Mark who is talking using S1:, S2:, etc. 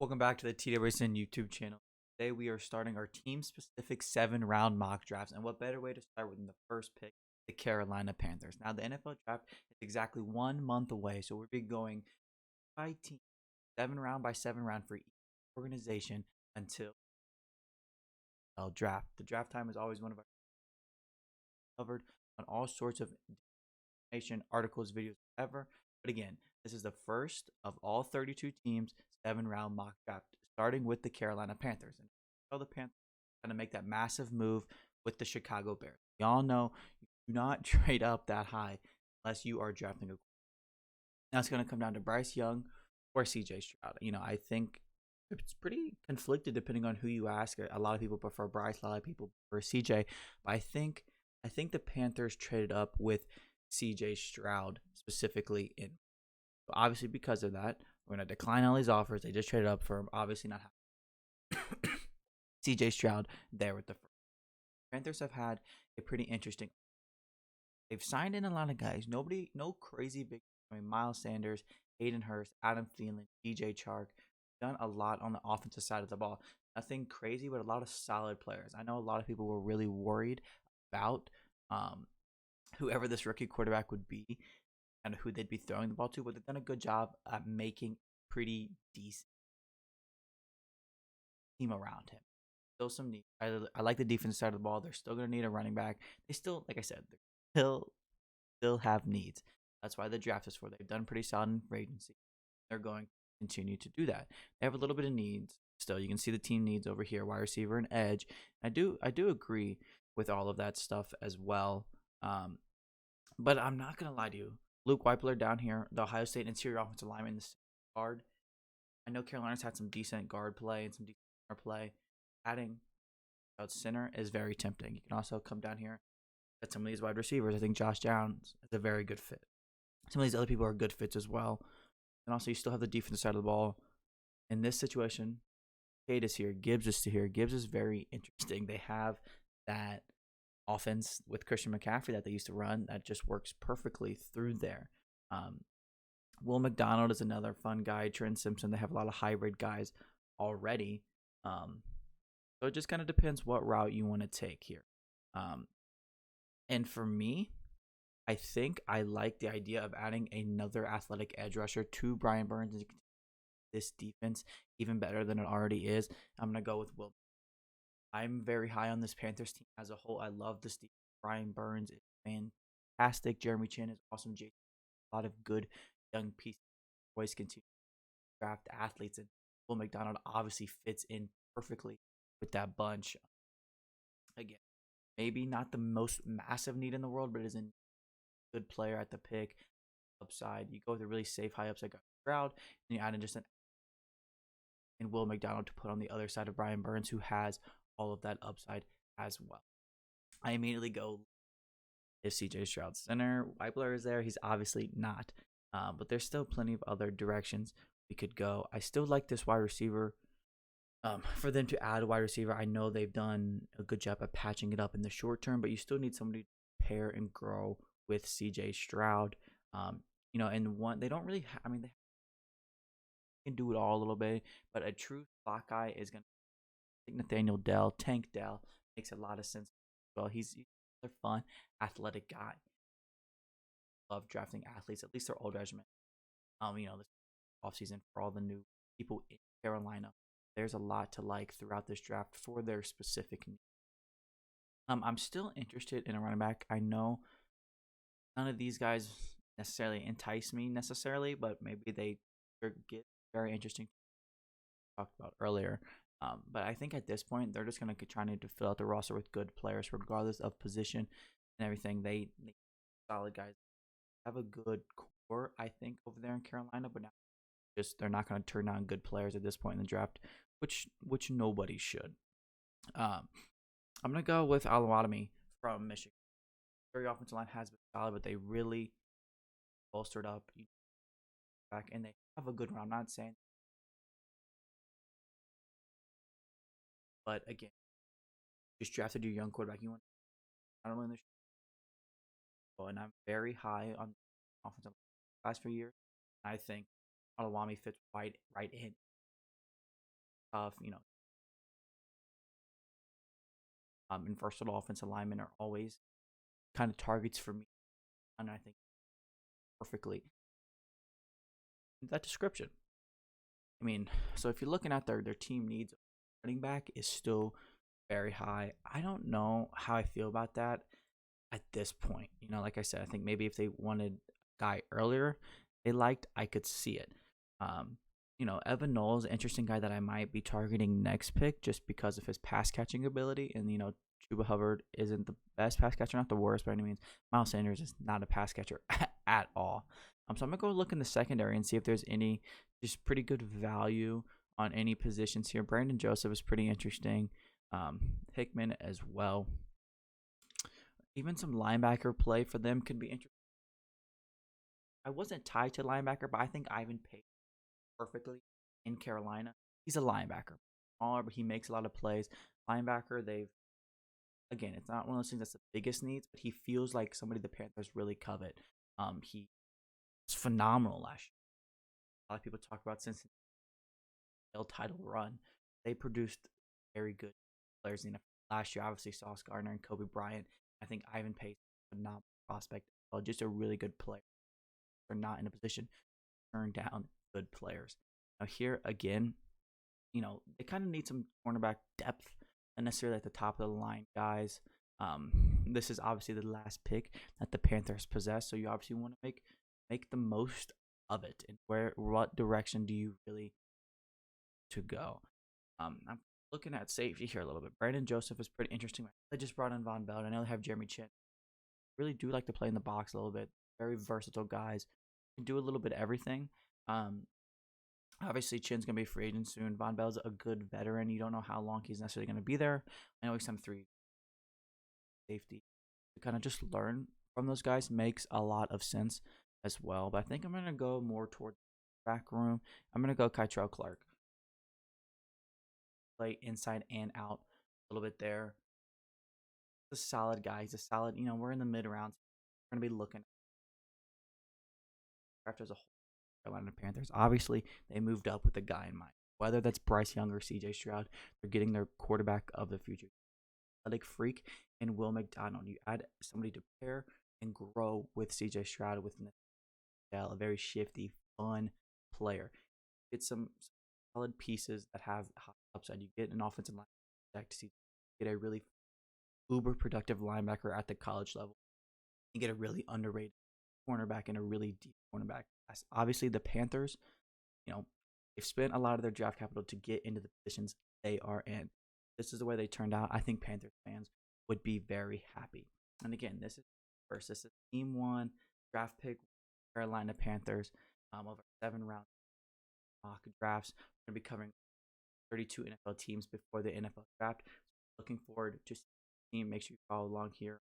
S1: Welcome back to the TWSN YouTube channel. Today we are starting our team-specific 7-round mock drafts, and what better way to start with the first pick, the Carolina Panthers. Now the NFL draft is exactly 1 month away, so we'll be going by team, 7-round by 7-round for each organization until draft. The draft time is always one of our covered on all sorts of information, articles, videos, whatever. But again, this is the first of all 32 teams 7-round mock draft, starting with the Carolina Panthers. And the Panthers are going to make that massive move with the Chicago Bears. We all know you do not trade up that high unless you are drafting a. Now it's going to come down to Bryce Young or CJ Stroud. I think it's pretty conflicted depending on who you ask. A lot of people prefer Bryce, a lot of people prefer CJ, but I think the Panthers traded up with CJ Stroud specifically in. Obviously, because of that, we're going to decline all these offers. They just traded up for obviously not having CJ Stroud there with the first. Panthers have had a pretty interesting. They've signed in a lot of guys. No crazy big. Miles Sanders, Hayden Hurst, Adam Thielen, DJ Chark. Done a lot on the offensive side of the ball. Nothing crazy, but a lot of solid players. I know a lot of people were really worried about whoever this rookie quarterback would be and who they'd be throwing the ball to, but they've done a good job at making pretty decent team around him. Still some need. I like the defense side of the ball. They're still going to need a running back. They still, like I said, they still have needs. That's why the draft is for. They've done pretty solid in free agency. They're going to continue to do that. They have a little bit of needs still. You can see the team needs over here: wide receiver and edge. I do agree with all of that stuff as well. But I'm not gonna lie to you. Luke Weipler down here, the Ohio State interior offensive lineman, the guard. I know Carolina's had some decent guard play and some decent center play. Adding out center is very tempting. You can also come down here at some of these wide receivers. I think Josh Downs is a very good fit. Some of these other people are good fits as well. And also, you still have the defensive side of the ball. In this situation, Cade is here. Gibbs is here. Gibbs is very interesting. They have that offense with Christian McCaffrey that they used to run that just works perfectly through there. Will McDonald is another fun guy. Trent Simpson. They have a lot of hybrid guys already. So it just kind of depends what route you want to take here. And for me, I think I like the idea of adding another athletic edge rusher to Brian Burns and this defense even better than it already is. I'm going to go with Will. I'm very high on this Panthers team as a whole. I love this team. Brian Burns is fantastic. Jeremy Chin is awesome. A lot of good young pieces. Always continue to draft athletes. And Will McDonald obviously fits in perfectly with that bunch. Again, maybe not the most massive need in the world, but is a good player at the pick. Upside, you go with a really safe high upside Stroud, and you add in just and Will McDonald to put on the other side of Brian Burns, who has all of that upside as well. I immediately go if CJ Stroud center. Weipler is there. He's obviously not. But there's still plenty of other directions we could go. I still like this wide receiver. For them to add a wide receiver, I know they've done a good job of patching it up in the short term, but you still need somebody to pair and grow with CJ Stroud. And one they don't really. They can do it all a little bit, but a true slot guy is going to. I think Nathaniel Dell, Tank Dell, makes a lot of sense. Well, he's a fun, athletic guy. Love drafting athletes, at least their old regiment. This offseason for all the new people in Carolina. There's a lot to like throughout this draft for their specific needs. I'm still interested in a running back. I know none of these guys necessarily entice me necessarily, but maybe they get very interesting. Talked about earlier. But I think at this point they're just gonna try to fill out the roster with good players, regardless of position and everything. They solid guys have a good core, I think, over there in Carolina, but now they're not gonna turn down good players at this point in the draft, which nobody should. I'm gonna go with Alawatami from Michigan. Very offensive line has been solid, but they really bolstered up back, and they have a good run. I'm not saying, but again, just drafted your young quarterback. You want not only in the show, and I'm very high on offensive line last few years. I think Alawami fits right in. tough, and versatile offensive linemen are always kind of targets for me, and I think perfectly that description. I mean, so if you're looking at their team needs, running back is still very high. I don't know how I feel about that at this point. Like I said, I think maybe if they wanted a guy earlier, they liked, I could see it. Um, Evan Knowles, interesting guy that I might be targeting next pick just because of his pass catching ability. And Chuba Hubbard isn't the best pass catcher, not the worst by any means. Miles Sanders is not a pass catcher at all. So I'm gonna go look in the secondary and see if there's any just pretty good value on any positions here. Brandon Joseph is pretty interesting. Hickman as well. Even some linebacker play for them could be interesting. I wasn't tied to linebacker, but I think Ivan paid perfectly in Carolina. He's a linebacker, smaller, but he makes a lot of plays. Linebacker, again, it's not one of those things that's the biggest needs, but he feels like somebody the Panthers really covet. He was phenomenal last year. A lot of people talk about Cincinnati title run. They produced very good players in the last year. Obviously, Sauce Gardner and Kobe Bryant. I think Ivan Pace is a phenomenal prospect. Well, just a really good player. They're not in a position to turn down good players. Now here again, they kind of need some cornerback depth, not necessarily at the top of the line guys. This is obviously the last pick that the Panthers possess, so you obviously want to make the most of it. And what direction do you really to go? I'm looking at safety here a little bit. Brandon Joseph is pretty interesting. They just brought in Von Bell. I know they have Jeremy Chin. Really do like to play in the box a little bit. Very versatile guys. Can do a little bit of everything. Obviously, Chin's going to be a free agent soon. Von Bell's a good veteran. You don't know how long he's necessarily going to be there. I know he's some 3 safety. To kind of just learn from those guys makes a lot of sense as well. But I think I'm going to go more toward the back room. I'm going to go Kytrell Clark. Play inside and out a little bit there. He's a solid guy. He's a solid, we're in the mid rounds. We're going to be looking after as a whole. Carolina Panthers. Obviously, they moved up with a guy in mind. Whether that's Bryce Young or CJ Stroud, they're getting their quarterback of the future. Athletic freak and Will McDonald. You add somebody to pair and grow with CJ Stroud with a very shifty, fun player. Get some solid pieces that have high upside. You get an offensive line to see, get a really uber productive linebacker at the college level. You get a really underrated cornerback and a really deep cornerback class. Obviously, the Panthers, they've spent a lot of their draft capital to get into the positions they are in. This is the way they turned out. I think Panthers fans would be very happy. And again, this is Team 1 draft pick Carolina Panthers over 7 round mock drafts. We're going to be covering 32 NFL teams before the NFL draft. So looking forward to seeing the team. Make sure you follow along here